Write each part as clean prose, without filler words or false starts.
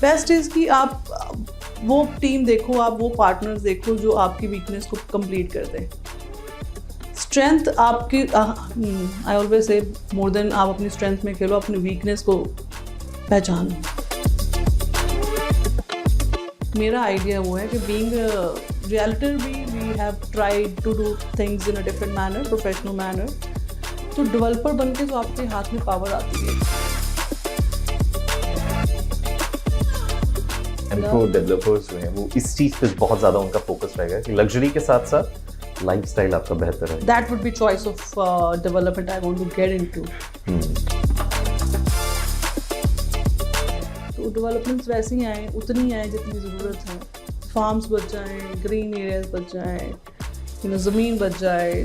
Best is कि आप वो टीम देखो, आप वो पार्टनर्स देखो जो आपकी वीकनेस को कंप्लीट कर दें। स्ट्रेंथ आपकी I always say more than आप अपनी स्ट्रेंथ में खेलो, अपनी वीकनेस को पहचानो। मेरा आइडिया वो है कि being realtor we have tried to do things in a different manner, professional manner. तो डेवलपर बन के जो आपके हाथ में पावर आती है, एम्प्रो डेवलपर्स जो हैं वो इस चीज़ पे बहुत ज़्यादा उनका फोकस रहेगा कि लग्जरी के साथ साथ लाइफस्टाइल आपका बेहतर है। That would be choice of development I want to get into. तो डेवलपमेंट्स वैसे ही आए, उतनी ही आए जितनी ज़रूरत है। फार्म्स बच जाएँ, ग्रीन एरियाज बच जाएँ, ज़मीन बच जाए।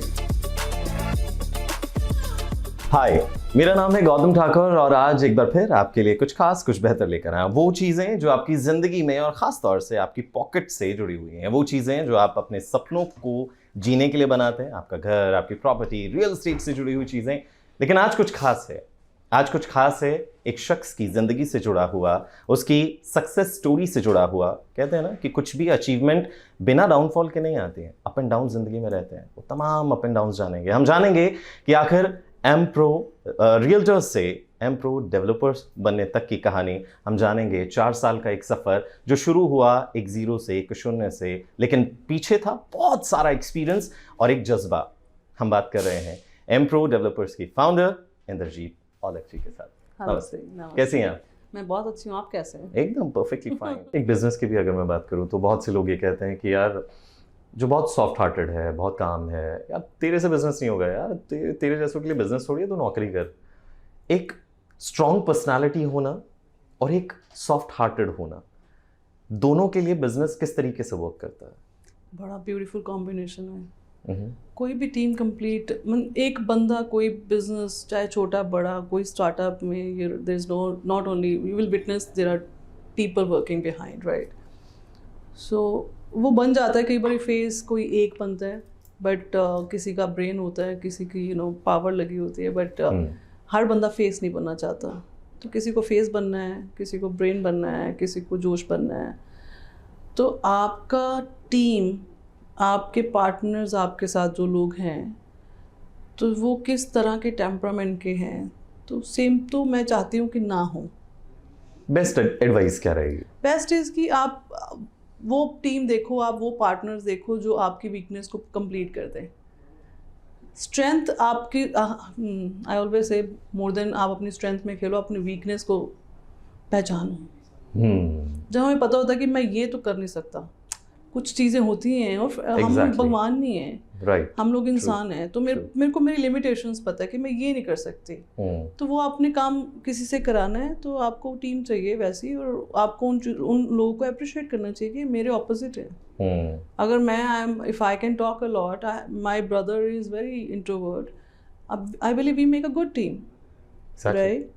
हाय, मेरा नाम है गौतम ठाकुर और आज एक बार फिर आपके लिए कुछ खास कुछ बेहतर लेकर आया। वो चीज़ें जो आपकी ज़िंदगी में और ख़ास तौर से आपकी पॉकेट से जुड़ी हुई हैं, वो चीज़ें जो आप अपने सपनों को जीने के लिए बनाते हैं, आपका घर, आपकी प्रॉपर्टी, रियल एस्टेट से जुड़ी हुई चीज़ें। लेकिन आज कुछ खास है, आज कुछ खास है एक शख्स की ज़िंदगी से जुड़ा हुआ, उसकी सक्सेस स्टोरी से जुड़ा हुआ। कहते हैं ना कि कुछ भी अचीवमेंट बिना डाउनफॉल के नहीं आती है, अप एंड डाउन ज़िंदगी में रहते हैं। वो तमाम अप एंड डाउन जानेंगे, हम जानेंगे कि आखिर एम्प्रो रियल्टर्स से एम्प्रो डेवलपर्स बनने तक की कहानी हम जानेंगे। 4 साल का एक सफ़र जो शुरू हुआ एक ज़ीरो से, एक शून्य से, लेकिन पीछे था बहुत सारा एक्सपीरियंस और एक जज्बा। हम बात कर रहे हैं एम्प्रो डेवलपर्स की फाउंडर इंद्रजीत औलखी के साथ। नमस्ते, कैसी हैं आप? मैं बहुत अच्छी हूँ, आप कैसे हैं? एकदम परफेक्टली फाइन। एक बिजनेस की भी अगर मैं बात करूँ तो बहुत से लोग ये कहते हैं कि यार जो बहुत सॉफ्ट हार्टेड है, बहुत काम है, यार तेरे से बिजनेस नहीं होगा, यार तेरे जैसों के लिए बिजनेस छोड़िए तो नौकरी कर। एक स्ट्रॉन्ग पर्सनालिटी होना और एक सॉफ्ट हार्टेड होना, दोनों के लिए बिजनेस किस तरीके से वर्क करता है? बड़ा ब्यूटीफुल कॉम्बिनेशन है। कोई भी टीम कंप्लीट, एक बंदा कोई बिजनेस चाहे छोटा बड़ा, कोई स्टार्टअप में there is not only you will witness there are people working behind, right? So वो बन जाता है कई बार फेस कोई एक बनता है, बट किसी का ब्रेन होता है, किसी की पावर लगी होती है, बट हर बंदा फेस नहीं बनना चाहता। तो किसी को फेस बनना है, किसी को ब्रेन बनना है, किसी को जोश बनना है। तो आपका टीम, आपके पार्टनर्स, आपके साथ जो लोग हैं, तो वो किस तरह के टेम्परामेंट के हैं, तो सेम तो मैं चाहती हूँ कि ना हो। बेस्ट एडवाइस क्या रहेगी? बेस्ट इज़ कि आप वो टीम देखो, आप वो पार्टनर्स देखो जो आपकी वीकनेस को कंप्लीट कर दें। स्ट्रेंथ आपकी I always say more than आप अपनी स्ट्रेंथ में खेलो, अपनी वीकनेस को पहचानो। जब हमें पता होता है कि मैं ये तो कर नहीं सकता, कुछ चीज़ें होती हैं और हम भगवान नहीं हैं, right. हम लोग इंसान हैं, तो मेरे को मेरी लिमिटेशंस पता है कि मैं ये नहीं कर सकती। तो वो अपने काम किसी से कराना है तो आपको टीम चाहिए वैसी, और आपको उन लोगों को अप्रिशिएट करना चाहिए कि मेरे ऑपोजिट है। अगर मैं if I can talk a lot, my brother is very introvert, I believe we make a good team, right?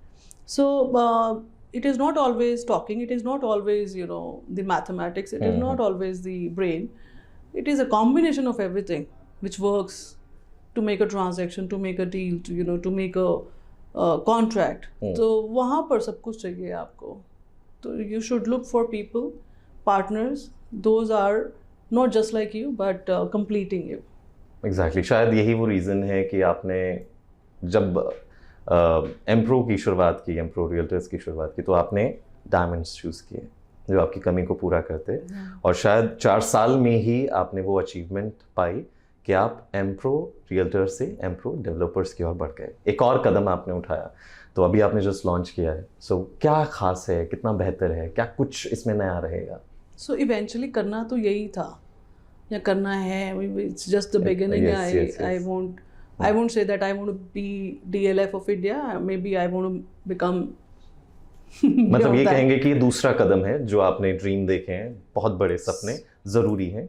So it is not always talking, it is not always the mathematics, it is not always the brain, it is a combination of everything which works to make a transaction, to make a deal, to make a contract. तो वहाँ पर सब कुछ चाहिए आपको। तो you should look for people, partners, those are not just like you but completing you. Exactly. शायद यही वो रीज़न है कि आपने जब एम्प्रो की शुरुआत की, एम्प्रो रियल्टर्स की शुरुआत की, तो आपने डायमंड्स चूज़ किए जो आपकी कमी को पूरा करते, और शायद 4 साल में ही आपने वो अचीवमेंट पाई कि आप एम्प्रो रियल्टर्स से एम्प्रो डेवलपर्स की ओर बढ़ गए। एक और कदम आपने उठाया, तो अभी आपने जस्ट लॉन्च किया है। सो क्या खास है, कितना बेहतर है, क्या कुछ इसमें नया रहेगा? सो इवेंचुअली करना तो यही था या करना है, it's just the beginning. I won't say that I want to be DLF of India. Maybe I want to become मतलब ये कहेंगे कि ये दूसरा कदम है जो आपने ड्रीम देखे हैं, बहुत बड़े सपने ज़रूरी हैं।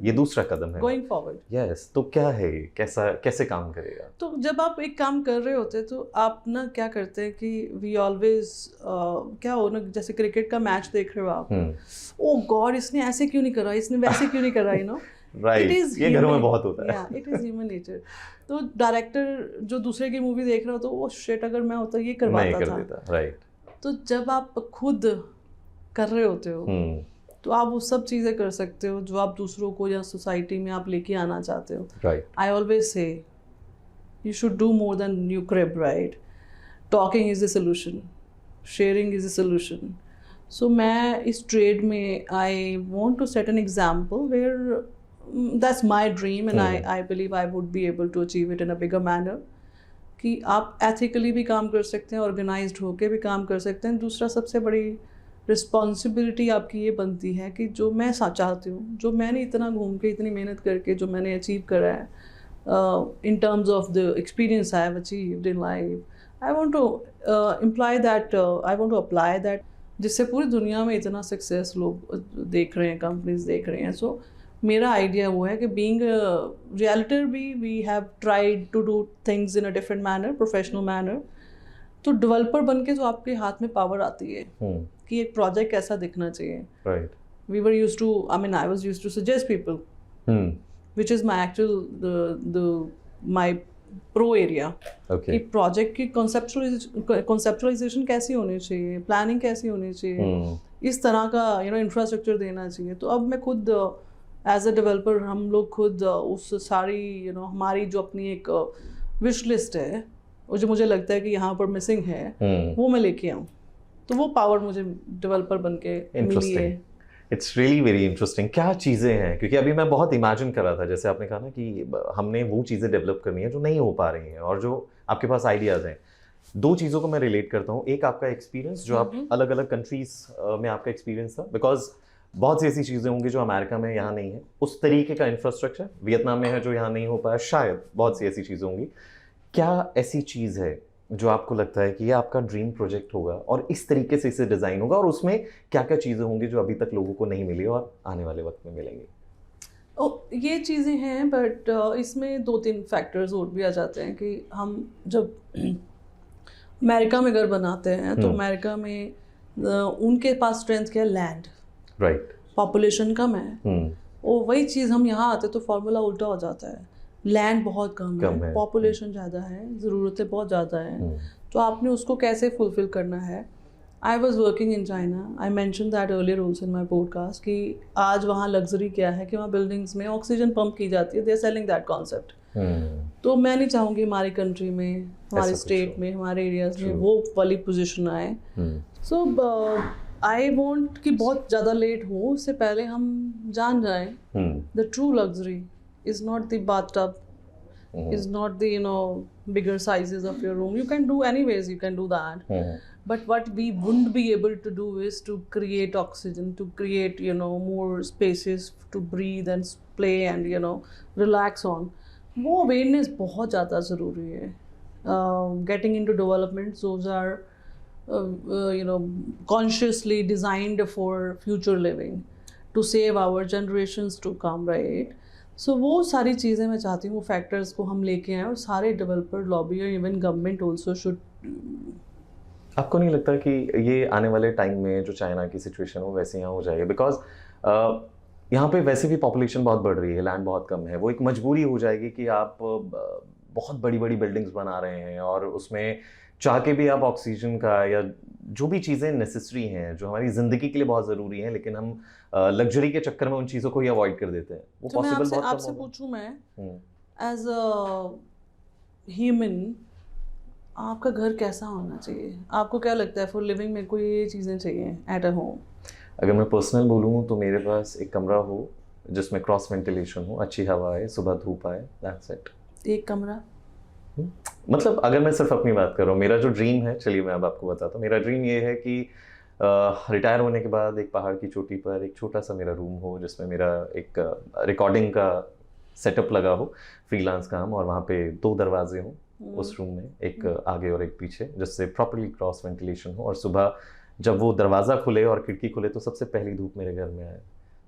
ये दूसरा कदम है गोइंग फॉरवर्ड। यस। तो क्या है, कैसे काम करेगा? तो जब आप एक काम कर रहे होते हैं तो आप ना क्या करते हैं कि वी ऑलवेज क्या हो ना, जैसे क्रिकेट का मैच देख रहे हो आप, ओ गॉड इसने ऐसे क्यों नहीं करा, इसने वैसे क्यों नहीं करा, राइट, ये घरों में बहुत होता है। It is human nature. तो डायरेक्टर जो दूसरे की मूवी देख रहा हो तो वो शिट अगर मैं होता ये करवाता था, राइट। तो जब आप खुद कर रहे होते हो, तो आप वो सब चीज़ें कर सकते हो जो आप दूसरों को या सोसाइटी में आप लेके आना चाहते हो. I always say you should do more than you crib, right? Talking is the solution, sharing is the solution. So मैं इस trade में I want to set an example where that's my dream and I believe I would be able to achieve it in a bigger manner. कि आप ethically भी काम कर सकते हैं, organized होके भी काम कर सकते हैं. दूसरा सबसे बड़ी रिस्पॉन्सिबिलिटी आपकी ये बनती है कि जो मैं चाहती हूँ, जो मैंने इतना घूम के इतनी मेहनत करके जो मैंने अचीव करा है, in terms of the experience I have achieved in life, I want to I want to apply that, जिससे पूरी दुनिया में इतना सक्सेस लोग देख रहे हैं, कंपनीज देख रहे हैं. सो मेरा आइडिया वो है कि बीइंग रियलिटर भी we have tried to do things in a different manner, professional manner. तो डेवलपर बन के जो आपके हाथ में पावर आती है कि एक प्रोजेक्ट कैसा दिखना चाहिए. We were used to, I mean I was used to suggest people, which is my actual my pro area. कि प्रोजेक्ट की conceptualization कैसी होनी चाहिए, प्लानिंग कैसी होनी चाहिए, इस तरह का इंफ्रास्ट्रक्चर देना चाहिए. तो अब मैं खुद एज अ डेवलपर, हम लोग खुद उस सारी हमारी जो अपनी एक विश लिस्ट है, और जो मुझे लगता है कि यहाँ पर मिसिंग है, वो मैं लेके आऊँ. तो वो पावर मुझे डेवलपर बन के मिली है. It's really very interesting. क्या चीज़ें हैं, क्योंकि अभी मैं बहुत इमेजिन कर रहा था, जैसे आपने कहा ना कि हमने वो चीज़ें डेवलप करनी है जो नहीं हो pा रही हैं और जो आपके पास आइडियाज़ हैं. दो चीज़ों को मैं रिलेट करता हूँ. एक आपका एक्सपीरियंस, जो आप अलग अलग कंट्रीज में आपका एक्सपीरियंस था, बिकॉज बहुत सी ऐसी चीज़ें होंगी जो अमेरिका में यहाँ नहीं है, उस तरीके का इंफ्रास्ट्रक्चर वियतनाम में है जो यहाँ नहीं हो पाया, शायद बहुत सी ऐसी चीज़ें होंगी. क्या ऐसी चीज़ है जो आपको लगता है कि ये आपका ड्रीम प्रोजेक्ट होगा और इस तरीके से इसे डिज़ाइन होगा, और उसमें क्या क्या चीज़ें होंगी जो अभी तक लोगों को नहीं मिली और आने वाले वक्त में मिलेंगी? ये चीज़ें हैं, बट इसमें 2-3 फैक्टर्स और भी आ जाते हैं कि हम जब अमेरिका में घर बनाते हैं तो अमेरिका में उनके पास स्ट्रेंथ क्या है, लैंड, राइट, पॉपुलेशन कम है. और वही चीज़ हम यहाँ आते तो फार्मूला उल्टा हो जाता है. लैंड बहुत कम है, पॉपुलेशन ज़्यादा है, ज़रूरतें बहुत ज़्यादा हैं, तो आपने उसको कैसे फुलफिल करना है. I was working in China, I mention that earlier also in my podcast, कि आज वहाँ लग्जरी क्या है कि वहाँ बिल्डिंग्स में ऑक्सीजन पंप की जाती है. They are selling that concept. तो मैं नहीं चाहूँगी हमारी कंट्री में, हमारे स्टेट में, हमारे एरियाज में वो वाली पोजिशन आए. सो आई वॉन्ट कि बहुत ज़्यादा लेट हो, उससे पहले हम जान जाएं the true luxury is not the bathtub, is not the bigger sizes of your room. You can do anyways, you can do that. But what we wouldn't be able to do is to create oxygen, to create more spaces to breathe and play and relax on. वो awareness बहुत ज़्यादा ज़रूरी है. Getting into development, those are consciously designed for future living, to save our generations to come, right? सो वो सारी चीज़ें मैं चाहती हूँ, वो फैक्टर्स को हम लेके आएँ, और सारे डेवलपर, लॉबी और इवन गवर्नमेंट ऑल्सो शुड. आपको नहीं लगता कि ये आने वाले टाइम में जो चाइना की सिचुएशन हो वैसे यहाँ हो जाएगा? बिकॉज यहाँ पे वैसे भी पॉपुलेशन बहुत बढ़ रही है, लैंड बहुत कम है. वो एक मजबूरी हो जाएगी कि आप बहुत बड़ी बड़ी बिल्डिंग्स बना रहे हैं और उसमें चाह के भी आप ऑक्सीजन का या जो भी चीज़ें नेसेसरी हैं जो हमारी ज़िंदगी के लिए बहुत ज़रूरी हैं, लेकिन हम लग्जरी के चक्कर में उन चीज़ों को ही अवॉइड कर देते हैं. वो तो पॉसिबल बहुत आपसे पूछूं मैं एज अ ह्यूमन, आपका घर कैसा होना चाहिए? आपको क्या लगता है फॉर लिविंग में कोई ये चीज़ें चाहिए एट अ होम? अगर मैं पर्सनल बोलूँ तो मेरे पास एक कमरा हो जिसमें क्रॉस वेंटिलेशन हो, अच्छी हवा आए, सुबह धूप आए, दैट्स इट. एक कमरा? मतलब अगर मैं सिर्फ अपनी बात कर रहा हूँ, मेरा जो ड्रीम है, चलिए मैं अब आपको बताता हूँ. मेरा ड्रीम ये है कि रिटायर होने के बाद एक पहाड़ की चोटी पर एक छोटा सा मेरा रूम हो जिसमें मेरा एक रिकॉर्डिंग का सेटअप लगा हो, फ्रीलांस काम, और वहाँ पे 2 दरवाजे हों उस रूम में, एक आगे और एक पीछे, जिससे प्रॉपर्ली क्रॉस वेंटिलेशन हो, और सुबह जब वो दरवाज़ा खुले और खिड़की खुले तो सबसे पहली धूप मेरे घर में आए.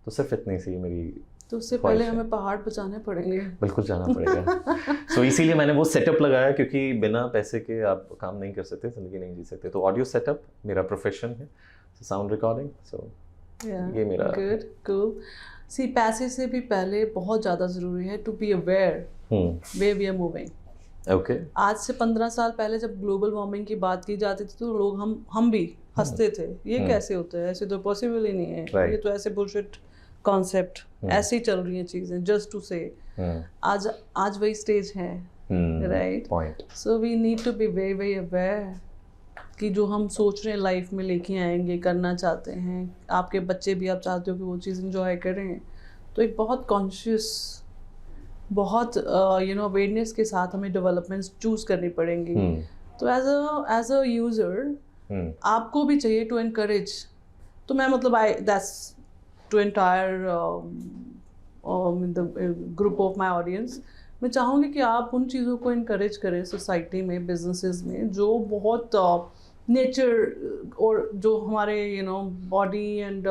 तो सिर्फ इतनी सी मेरी. तो उससे पहले हमें पहाड़ बचाने पड़ेंगे. बिल्कुल जाना पड़ेगा. सो इसीलिए मैंने वो सेटअप लगाया, क्योंकि बिना पैसे के आप काम नहीं कर सकते, ज़िंदगी नहीं जी सकते. तो ऑडियो सेटअप मेरा प्रोफेशन है, साउंड रिकॉर्डिंग. सो ये मेरा. Good, cool. सी पैसे से भी पहले बहुत ज़्यादा ज़रूरी है to be aware where we are moving. Okay. आज से 15 साल पहले जब ग्लोबल वार्मिंग की बात की जाती थी तो लोग हम भी हंसते थे, ये कैसे होता है, ऐसे तो पॉसिबल ही नहीं है, Right. ये तो ऐसे बुलशिट कॉन्सेप्ट, ऐसे ही चल रही हैं चीजें, जस्ट टू से। आज वही स्टेज है, right? Point. So we need to be very very aware कि जो हम सोच रहे हैं लाइफ में लेके आएंगे, करना चाहते हैं, आपके बच्चे भी आप चाहते हो कि वो चीज़ इंजॉय करें, तो एक बहुत कॉन्शियस, बहुत अवेयरनेस के साथ हमें डेवलपमेंट्स चूज करनी पड़ेंगी। तो एज अ यूजर आपको भी चाहिए टू एनकरेज। तो मैं मतलब I that's to entire the group of my audience, मैं चाहूँगी कि आप उन चीज़ों को इनकरेज करें सोसाइटी में, बिजनेसेस में, जो बहुत नेचर और जो हमारे बॉडी एंड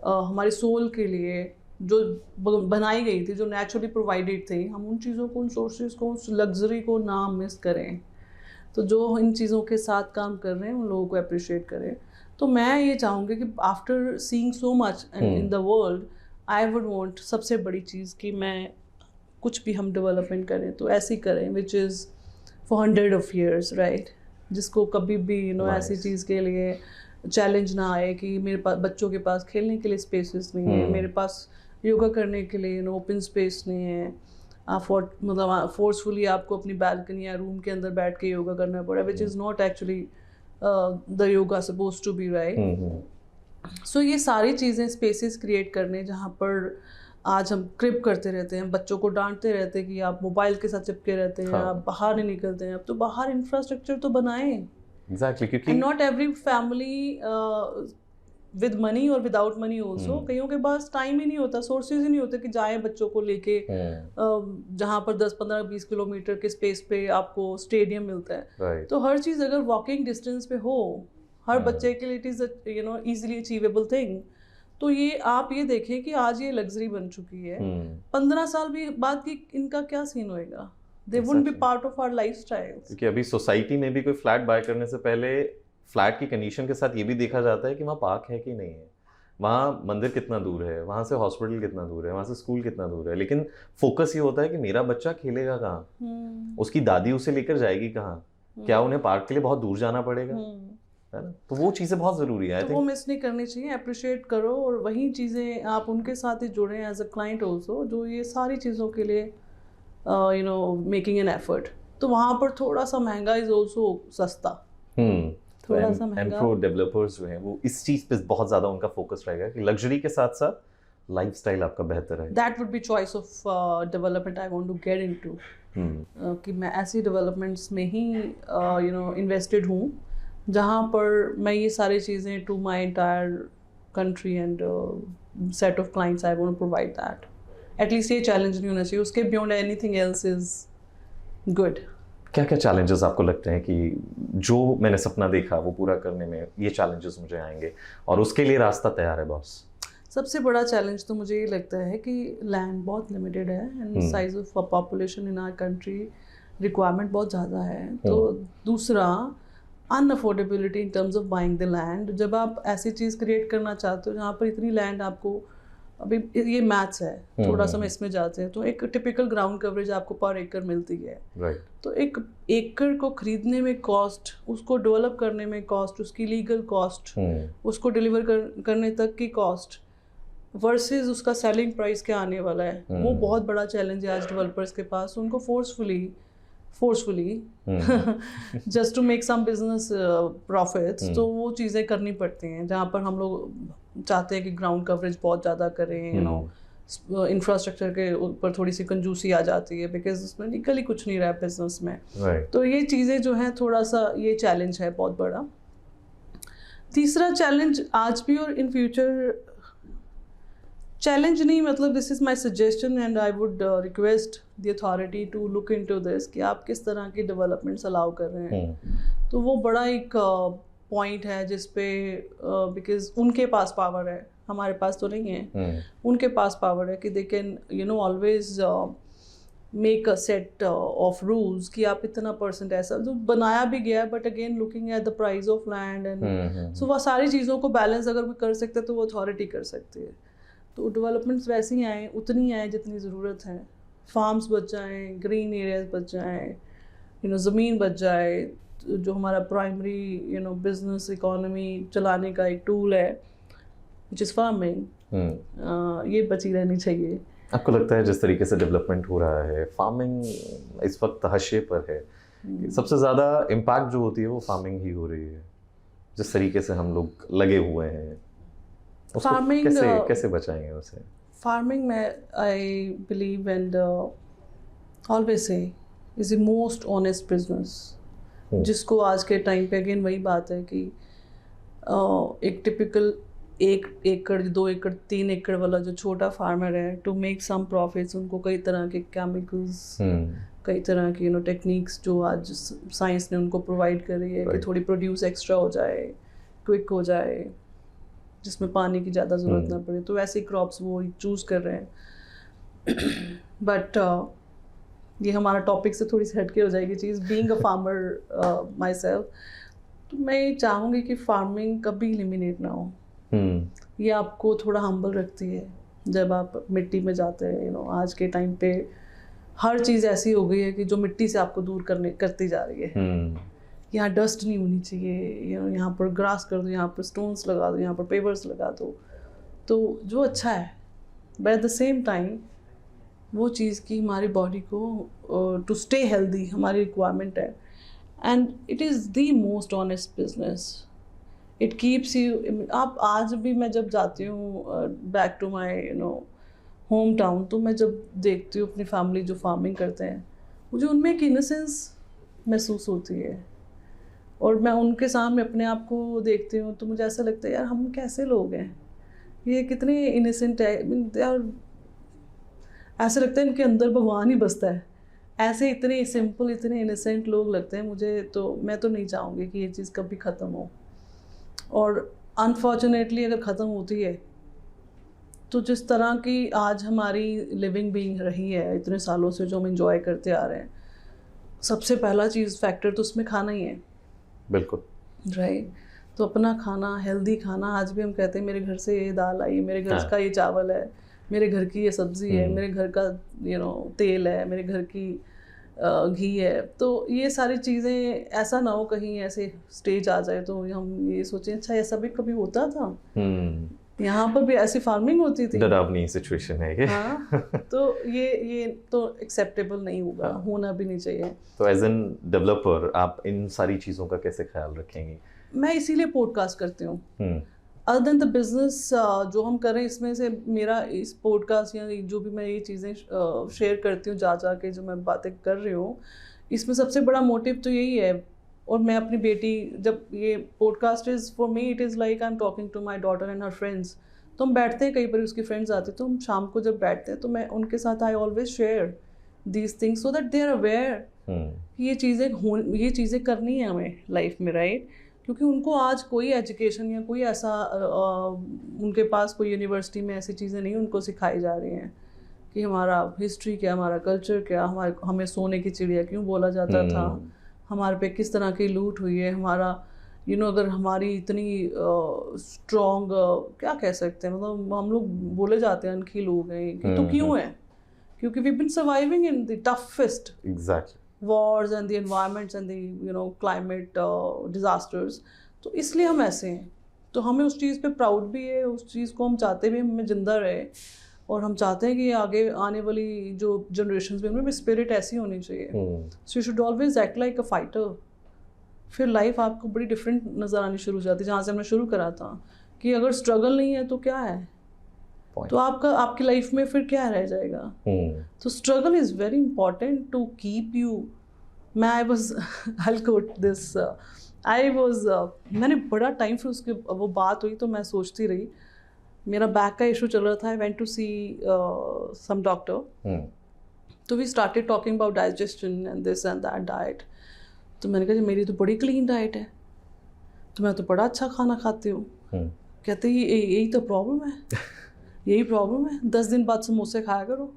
हमारे सोल के लिए जो बनाई गई थी, जो नेचुरली प्रोवाइडेड थी, हम उन चीज़ों को, उन सोर्सेज को, उस लग्जरी को ना मिस करें। तो जो इन चीज़ों के साथ काम कर रहे हैं उन लोगों को अप्रिशिएट करें। तो मैं ये चाहूँगी कि after seeing so much in the world, I would want, सबसे बड़ी चीज़ कि मैं कुछ भी हम डेवलपमेंट करें तो ऐसी करें which is for 100 of years, right? जिसको कभी भी ऐसी चीज़ के लिए चैलेंज ना आए कि मेरे पास, बच्चों के पास खेलने के लिए स्पेसेस नहीं है, मेरे पास योगा करने के लिए ओपन स्पेस नहीं है, मतलब फोर्सफुली आपको अपनी बैल्कनी या रूम के अंदर बैठ के योगा करना पड़ा, which is not actually the yoga suppose to be, right? So ये सारी चीज़ें स्पेसेस क्रिएट करने, जहाँ पर आज हम क्रिप करते रहते हैं, बच्चों को डांटते रहते हैं कि आप मोबाइल के साथ चिपके रहते हैं, आप बाहर नहीं निकलते हैं। अब तो बाहर इंफ्रास्ट्रक्चर तो बनाएं। एग्जैक्टली, क्योंकि not every family with money और विदाउट मनी ऑल्सो, कईयों के पास टाइम ही नहीं होता, सोर्सेज ही नहीं होते कि जाए बच्चों को लेके जहाँ पर 10-15-20 किलोमीटर के स्पेस पे आपको स्टेडियम मिलता है। तो हर चीज़ अगर वॉकिंग डिस्टेंस पे हो हर बच्चे के लिए, it is easily achievable thing. तो ये आप ये देखें कि आज ये लग्जरी बन चुकी है, 15 साल भी बाद की इनका क्या सीन होएगा? They wouldn't be part of our lifestyles. क्योंकि अभी सोसाइटी में भी कोई फ्लैट बाय करने से पहले फ्लैट की कंडीशन के साथ ये भी देखा जाता है कि वहाँ पार्क है कि नहीं है, वहाँ मंदिर कितना दूर है, वहाँ से हॉस्पिटल कितना दूर है, वहाँ से स्कूल कितना दूर है। लेकिन फोकस ये होता है कि मेरा बच्चा खेलेगा कहाँ, उसकी दादी उसे लेकर जाएगी कहाँ, क्या उन्हें पार्क के लिए बहुत दूर जाना पड़ेगा, है ना? तो वो चीज़ें बहुत ज़रूरी है। तो वो मिस नहीं करनी चाहिए, अप्रिशिएट करो, और वही चीज़ें आप उनके साथ ही जुड़ें एज अ क्लाइंट ऑल्सो, जो ये सारी चीज़ों के लिए मेकिंग एन एफर्ट। तो वहाँ पर थोड़ा सा महंगा इज ऑल्सो सस्ता, थोड़ा सा महंगा। एंड प्रो डेवलपर्स जो हैं वो इस चीज़ पे बहुत ज़्यादा उनका फोकस रहेगा कि लग्जरी के साथ साथ लाइफस्टाइल आपका बेहतर है। That would be choice of development I want to get into, कि मैं ऐसी डेवलपमेंट्स में ही इन्वेस्टेड हूँ जहाँ पर मैं ये सारी चीज़ें to my entire country and set of clients I want to provide that. At least ये चैलेंज नहीं होना चाहिए, उसके beyond anything else is good. क्या क्या चैलेंजेस आपको लगते हैं कि जो मैंने सपना देखा वो पूरा करने में ये चैलेंजेस मुझे आएंगे और उसके लिए रास्ता तैयार है बॉस? सबसे बड़ा चैलेंज तो मुझे ये लगता है कि लैंड बहुत लिमिटेड है and size of population in our country, requirement बहुत ज़्यादा है। तो दूसरा, unaffordability in terms of buying the land. जब आप ऐसी चीज़ क्रिएट करना चाहते हो जहाँ पर इतनी लैंड आपको, अभी ये मैथ्स है, थोड़ा सा हम इसमें जाते हैं, तो एक टिपिकल ग्राउंड कवरेज आपको पर एकड़ मिलती है, राइट। तो एक एकड़ को खरीदने में कॉस्ट, उसको डेवलप करने में कॉस्ट, उसकी लीगल कॉस्ट, उसको डिलीवर करने तक की कॉस्ट वर्सेस उसका सेलिंग प्राइस क्या आने वाला है, वो बहुत बड़ा चैलेंज है आज डेवलपर्स के पास। उनको forcefully just to make some business profits, तो वो चीज़ें करनी पड़ती हैं जहाँ पर हम लोग चाहते हैं कि ग्राउंड कवरेज बहुत ज़्यादा करें, इंफ्रास्ट्रक्चर के ऊपर थोड़ी सी कंजूसी आ जाती है बिकॉज उसमें लीगली कुछ नहीं रहा है बिजनेस में, तो ये चीज़ें जो हैं थोड़ा सा ये चैलेंज है बहुत बड़ा। तीसरा चैलेंज आज भी और इन फ्यूचर, चैलेंज नहीं मतलब this is my suggestion and I would request the authority to look into this कि आप किस तरह की डेवलपमेंट्स अलाउ कर रहे हैं। तो वो बड़ा एक पॉइंट है जिस पे बिकॉज उनके पास पावर है, हमारे पास तो नहीं है, उनके पास पावर है कि they can always make a set of rules कि आप इतना % ऐसा जो बनाया भी गया है, but again looking at the price of land and so वो सारी चीज़ों को बैलेंस अगर कोई कर सकते तो वो अथॉरिटी कर सकती है। तो डेवलपमेंट्स वैसी ही आएँ, उतनी आएँ जितनी ज़रूरत है, फार्म्स बच जाएँ, ग्रीन एरियाज बच जाएँ, ज़मीन बच जाए, जो हमारा प्राइमरी बिजनेस इकोनॉमी चलाने का एक टूल है विच इज़ फार्मिंग, ये बची रहनी चाहिए। आपको लगता है जिस तरीके से डेवलपमेंट हो रहा है, फार्मिंग इस वक्त हाशिए पर है, सबसे ज़्यादा इम्पैक्ट जो होती है वो फार्मिंग ही हो रही है, जिस तरीके से हम लोग लगे हुए हैं, उसको फार्मिंग कैसे बचाएंगे उसे? फार्मिंग में I believe and always say is the most honest business, जिसको आज के टाइम पे अगेन वही बात है कि एक टिपिकल 1 एकड़ 2 एकड़ 3 एकड़ वाला जो छोटा फार्मर है, टू मेक सम प्रॉफिट्स उनको कई तरह के केमिकल्स, कई तरह की टेक्निक्स जो आज साइंस ने उनको प्रोवाइड कर रही है कि थोड़ी प्रोड्यूस एक्स्ट्रा हो जाए, क्विक हो जाए, जिसमें पानी की ज़्यादा ज़रूरत ना पड़े, तो वैसे क्रॉप्स वो चूज़ कर रहे हैं। बट ये हमारा टॉपिक से थोड़ी सी हटके हो जाएगी चीज़, being a farmer myself, तो मैं ये चाहूँगी कि फार्मिंग कभी एलिमिनेट ना हो। ये आपको थोड़ा हम्बल रखती है जब आप मिट्टी में जाते हैं। आज के टाइम पे हर चीज़ ऐसी हो गई है कि जो मिट्टी से आपको दूर करती जा रही है। यहाँ डस्ट नहीं होनी चाहिए, यहाँ पर ग्रास कर दो, यहाँ पर स्टोन्स लगा दो, यहाँ पर पेपर्स लगा दो, तो जो अच्छा है, but at the same time वो चीज़ की हमारी बॉडी को टू स्टे हेल्दी हमारी रिक्वायरमेंट है, and it is the most honest business. It keeps you, आप आज भी मैं जब जाती हूँ back to my home town, तो मैं जब देखती हूँ अपनी फैमिली जो फार्मिंग करते हैं, मुझे उनमें एक इनोसेंस महसूस होती है, और मैं उनके सामने अपने आप को देखती हूँ तो मुझे ऐसा लगता है यार हम कैसे लोग हैं, ये कितने इनोसेंट है यार, ऐसा लगता है इनके अंदर भगवान ही बसता है, ऐसे इतने सिंपल इतने इनोसेंट लोग लगते हैं मुझे। तो मैं तो नहीं चाहूँगी कि ये चीज़ कभी ख़त्म हो, और अनफॉर्चुनेटली अगर ख़त्म होती है तो जिस तरह की आज हमारी लिविंग बीइंग रही है इतने सालों से जो हम इंजॉय करते आ रहे हैं, सबसे पहला चीज़ फैक्टर तो उसमें खाना ही है। बिल्कुल राइट। तो अपना खाना, हेल्दी खाना, आज भी हम कहते हैं मेरे घर से ये दाल आई, मेरे घर का ये चावल है, मेरे घर की ये सब्ज़ी है, मेरे घर का तेल है, मेरे घर की घी है। तो ये सारी चीज़ें, ऐसा ना हो कहीं ऐसे स्टेज आ जाए तो हम ये सोचें अच्छा ऐसा भी कभी होता था, यहाँ पर भी ऐसी फार्मिंग होती थी। डरावनी सिचुएशन है ये। हाँ, तो ये तो एक्सेप्टेबल नहीं होगा, होना भी नहीं चाहिए। तो एज एन डेवलपर आप इन सारी चीज़ों का कैसे ख्याल रखेंगी? मैं इसीलिए पॉडकास्ट करती हूँ। अदर देन द बिजनेस जो हम करें, इसमें से मेरा इस पॉडकास्ट या जो भी मैं ये चीज़ें शेयर करती हूँ जा के जो मैं बातें कर रही हूँ, इसमें सबसे बड़ा मोटिव तो यही है। और मैं अपनी बेटी, जब ये podcast is for me, it is like I am talking to my daughter and her friends. तो हम बैठते हैं, कई बार उसकी फ्रेंड्स आती, तो हम शाम को जब बैठते हैं तो मैं उनके साथ I always share these things so that they are aware ये चीज़ें करनी है हमें लाइफ में, राइट। क्योंकि उनको आज कोई एजुकेशन या कोई ऐसा उनके पास कोई यूनिवर्सिटी में ऐसी चीज़ें नहीं उनको सिखाई जा रही हैं कि हमारा हिस्ट्री क्या, हमारा कल्चर क्या, हमें सोने की चिड़िया क्यों बोला जाता था, हमारे पे किस तरह की लूट हुई है, हमारा अगर हमारी इतनी स्ट्रॉन्ग क्या कह सकते हैं, मतलब हम लोग बोले जाते हैं अनखी लोग हैं कि तो क्यों है, क्योंकि we been surviving in the toughest wars and the environments and the climate disasters, तो इसलिए हम ऐसे हैं। तो हमें उस चीज़ पे प्राउड भी है, उस चीज़ को हम चाहते भी हमें ज़िंदा रहे, और हम चाहते हैं कि आगे आने वाली जो जनरेशन्स में उनमें स्पिरिट ऐसी होनी चाहिए। So you should always act like a fighter. फिर लाइफ आपको बड़ी डिफरेंट नज़र आनी शुरू हो जाती है। जहाँ से हमने शुरू करा था कि अगर स्ट्रगल नहीं है तो क्या है, तो आपकी लाइफ में फिर क्या रह जाएगा। तो struggle is very important to keep you. मैं मैंने बड़ा टाइम फिर उसके वो बात हुई तो मैं सोचती रही, मेरा बैक का इशू चल रहा था। I went to see some doctor, तो we started talking about digestion and this and that diet. तो मैंने कहा मेरी तो बड़ी क्लीन डाइट है, तो मैं तो बड़ा अच्छा खाना खाती हूँ। कहते यही तो प्रॉब्लम है, यही प्रॉब्लम है। 10 दिन बाद समोसे खाया करो।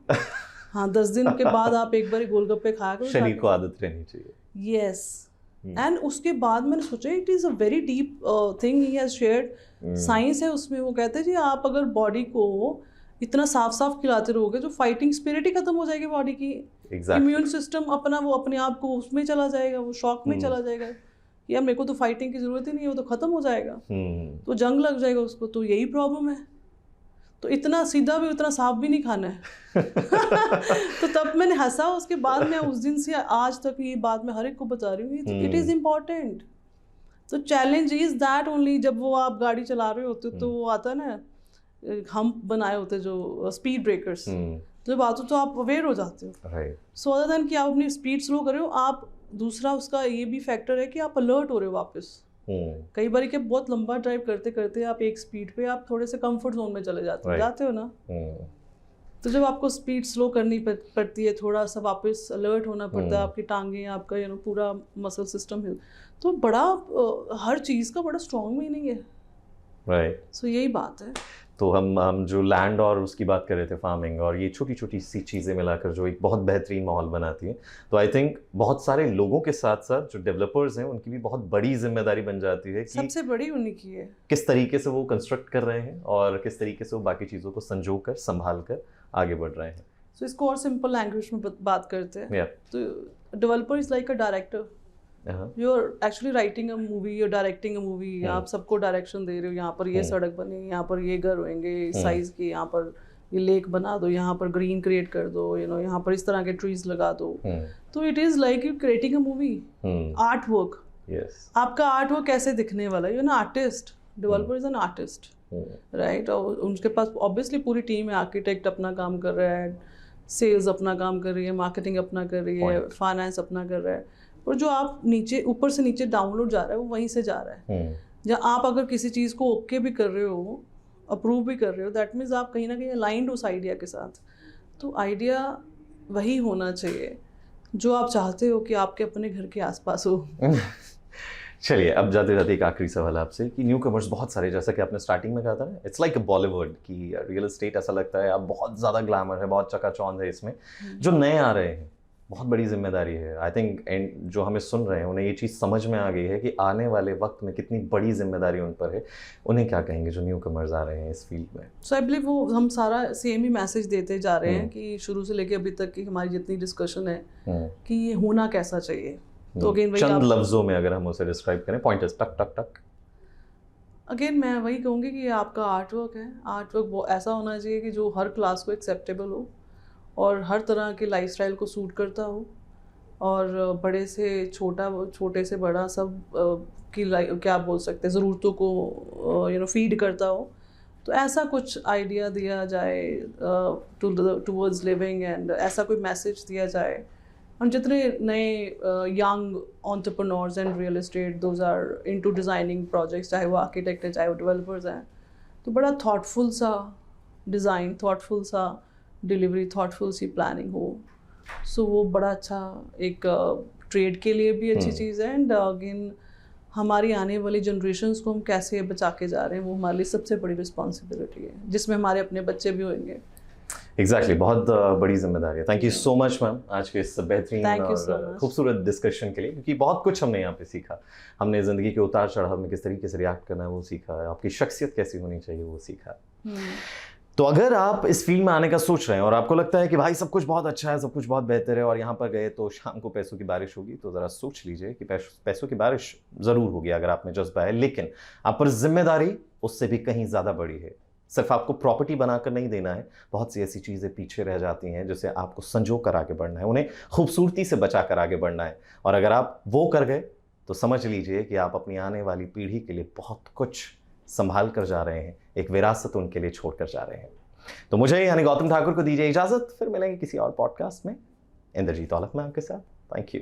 हाँ, 10 दिन के बाद आप एक बार गोलगप्पे खाया करो, शरीर को आदत रहनी चाहिए। यस। एंड उसके बाद मैंने सोचा it is a very deep thing he has shared. Science है उसमें, वो कहते हैं जी आप अगर बॉडी को इतना साफ साफ खिलाते रहोगे जो फाइटिंग स्पिरिट ही खत्म हो जाएगी बॉडी की। इम्यून सिस्टम अपना वो अपने आप को उसमें चला जाएगा, वो शॉक में चला जाएगा कि यार मेरे को तो फाइटिंग की जरूरत ही नहीं है, वो तो खत्म हो जाएगा, तो जंग लग जाएगा उसको। तो यही प्रॉब्लम है। तो इतना सीधा भी उतना साफ भी नहीं खाना है। तो तब मैंने हंसा, उसके बाद मैं उस दिन से आज तक ये बात मैं हर एक को बता रही हूँ, इट इज़ इम्पॉर्टेंट। तो चैलेंज इज दैट ओनली, जब वो आप गाड़ी चला रहे होते तो वो आता ना, हम बनाए होते जो स्पीड ब्रेकर्स, तो जब आते तो आप अवेयर हो जाते हो। सो अदर देन कि आप अपनी स्पीड स्लो कर रहे हो, आप दूसरा उसका ये भी फैक्टर है कि आप अलर्ट हो रहे हो वापस। कई बार कि बहुत लंबा ड्राइव करते करते आप एक स्पीड पे आप थोड़े से कंफर्ट जोन में चले जाते हो ना। तो जब आपको स्पीड स्लो करनी पड़ती है, थोड़ा सा वापस अलर्ट होना पड़ता है, आपकी टांगें, आपका पूरा मसल सिस्टम है, तो बड़ा हर चीज़ का बड़ा स्ट्रॉन्ग मीनिंग है। राइट। सो यही बात है। तो हम जो लैंड और उसकी बात कर रहे थे, फार्मिंग, और ये छोटी छोटी सी चीज़ें मिलाकर जो एक बहुत बेहतरीन माहौल बनाती है, तो आई थिंक बहुत सारे लोगों के साथ साथ जो डेवलपर्स हैं उनकी भी बहुत बड़ी जिम्मेदारी बन जाती है कि सबसे बड़ी उन्हीं की है, किस तरीके से वो कंस्ट्रक्ट कर रहे हैं और किस तरीके से वो बाकी चीज़ों को संजो कर संभाल कर आगे बढ़ रहे हैं। सो इसको और सिंपल लैंग्वेज में बात करते हैं। तो developer is like a director, you are actually writing a movie, you are directing a movie, आप सबको डायरेक्शन दे रहे हो, यहाँ पर ये सड़क बने, यहाँ पर ये घर होंगे साइज के, यहाँ पर ये लेक बना दो, यहाँ पर ग्रीन क्रिएट कर दो, यहाँ पर इस तरह के ट्रीज लगा दो। तो it is like you creating a movie, art work. आपका आर्ट वर्क कैसे दिखने वाला है, you an artist, developer is an artist, right. और उनके पास ऑब्वियसली पूरी टीम है, आर्किटेक्ट अपना काम कर रहा है, सेल्स अपना काम कर रही है, मार्केटिंग अपना कर रही है, फाइनेंस अपना कर रहा है, और जो आप नीचे ऊपर से नीचे डाउनलोड जा रहा है वो वहीं से जा रहा है। जहाँ आप अगर किसी चीज़ को ओके भी कर रहे हो, अप्रूव भी कर रहे हो, दैट मीन्स आप कहीं ना कहीं अलाइंड उस आइडिया के साथ। तो आइडिया वही होना चाहिए जो आप चाहते हो कि आपके अपने घर के आसपास हो। चलिए, अब जाते जाते एक आखिरी सवाल आपसे कि न्यू कमर्स बहुत सारे, जैसा कि आपने स्टार्टिंग में कहा था, इट्स लाइक बॉलीवुड की रियल एस्टेट, ऐसा लगता है अब बहुत ज़्यादा ग्लैमर है, बहुत चकाचौंध है इसमें। जो नए आ रहे हैं बहुत बड़ी जिम्मेदारी है, आई थिंक, एंड जो हमें सुन रहे हैं उन्हें ये चीज़ समझ में आ गई है कि आने वाले वक्त में कितनी बड़ी जिम्मेदारी उन पर है। उन्हें क्या कहेंगे जो न्यू कमर्स आ रहे हैं इस फील्ड में? सो आई बिलीव वो हम सारा सेम ही मैसेज देते जा रहे हैं कि शुरू से लेके अभी तक की हमारी जितनी डिस्कशन है कि ये होना कैसा चाहिए। तो अगेन चंद लफ्जों में अगर हम उसे डिस्क्राइब करें, पॉइंटर्स, टक टक टक। अगेन मैं वही कहूँगी कि ये आपका आर्ट वर्क है। आर्ट वर्क वो ऐसा होना चाहिए कि जो हर क्लास को एक्सेप्टेबल हो और हर तरह के लाइफस्टाइल को सूट करता हो, और बड़े से छोटा, छोटे से बड़ा, सब की क्या बोल सकते हैं, ज़रूरतों को फीड करता हो। तो ऐसा कुछ आइडिया दिया जाए टूवर्ड्स लिविंग, एंड ऐसा कोई मैसेज दिया जाए। और जितने नए young entrepreneurs and real estate, those are into designing projects, चाहे वो आर्किटेक्ट हैं, चाहे वो डेवलपर्स हैं, तो बड़ा थॉटफुल सा डिज़ाइन, थॉटफुल सा डिलीवरी, थॉटफुल सी प्लानिंग हो। सो वो बड़ा अच्छा एक ट्रेड के लिए भी अच्छी चीज़ है, एंड अगेन हमारी आने वाली जनरेशन्स को हम कैसे बचा के जा रहे हैं वो हमारे लिए सबसे बड़ी रिस्पॉन्सिबिलिटी है, जिसमें हमारे अपने बच्चे भी होंगे। एग्जैक्टली, बहुत बड़ी जिम्मेदारी है। Thank you so much ma'am आज के इस बेहतरीन और खूबसूरत डिस्कशन के लिए, क्योंकि बहुत कुछ हमने यहाँ पे सीखा। हमने ज़िंदगी के उतार चढ़ाव में किस तरीके से रिएक्ट करना है वो सीखा है, आपकी शख्सियत कैसी होनी चाहिए वो सीखा। तो अगर आप इस फील्ड में आने का सोच रहे हैं और आपको लगता है कि भाई सब कुछ बहुत अच्छा है, सब कुछ बहुत बेहतर है, और यहाँ पर गए तो शाम को पैसों की बारिश होगी, तो ज़रा सोच लीजिए कि पैसों की बारिश ज़रूर होगी अगर आप में जज्बा है, लेकिन आप पर जिम्मेदारी उससे भी कहीं ज़्यादा बड़ी है। सिर्फ आपको प्रॉपर्टी बनाकर नहीं देना है, बहुत सी ऐसी चीज़ें पीछे रह जाती हैं जिसे आपको संजो कर आगे बढ़ना है, उन्हें खूबसूरती से बचा कर आगे बढ़ना है। और अगर आप वो कर गए तो समझ लीजिए कि आप अपनी आने वाली पीढ़ी के लिए बहुत कुछ संभाल कर जा रहे हैं, एक विरासत उनके लिए छोड़ कर जा रहे हैं। तो मुझे यानी गौतम ठाकुर को दीजिए इजाज़त, फिर मिलेंगे किसी और पॉडकास्ट में इंद्रजीत औलख मैम के साथ। Thank you.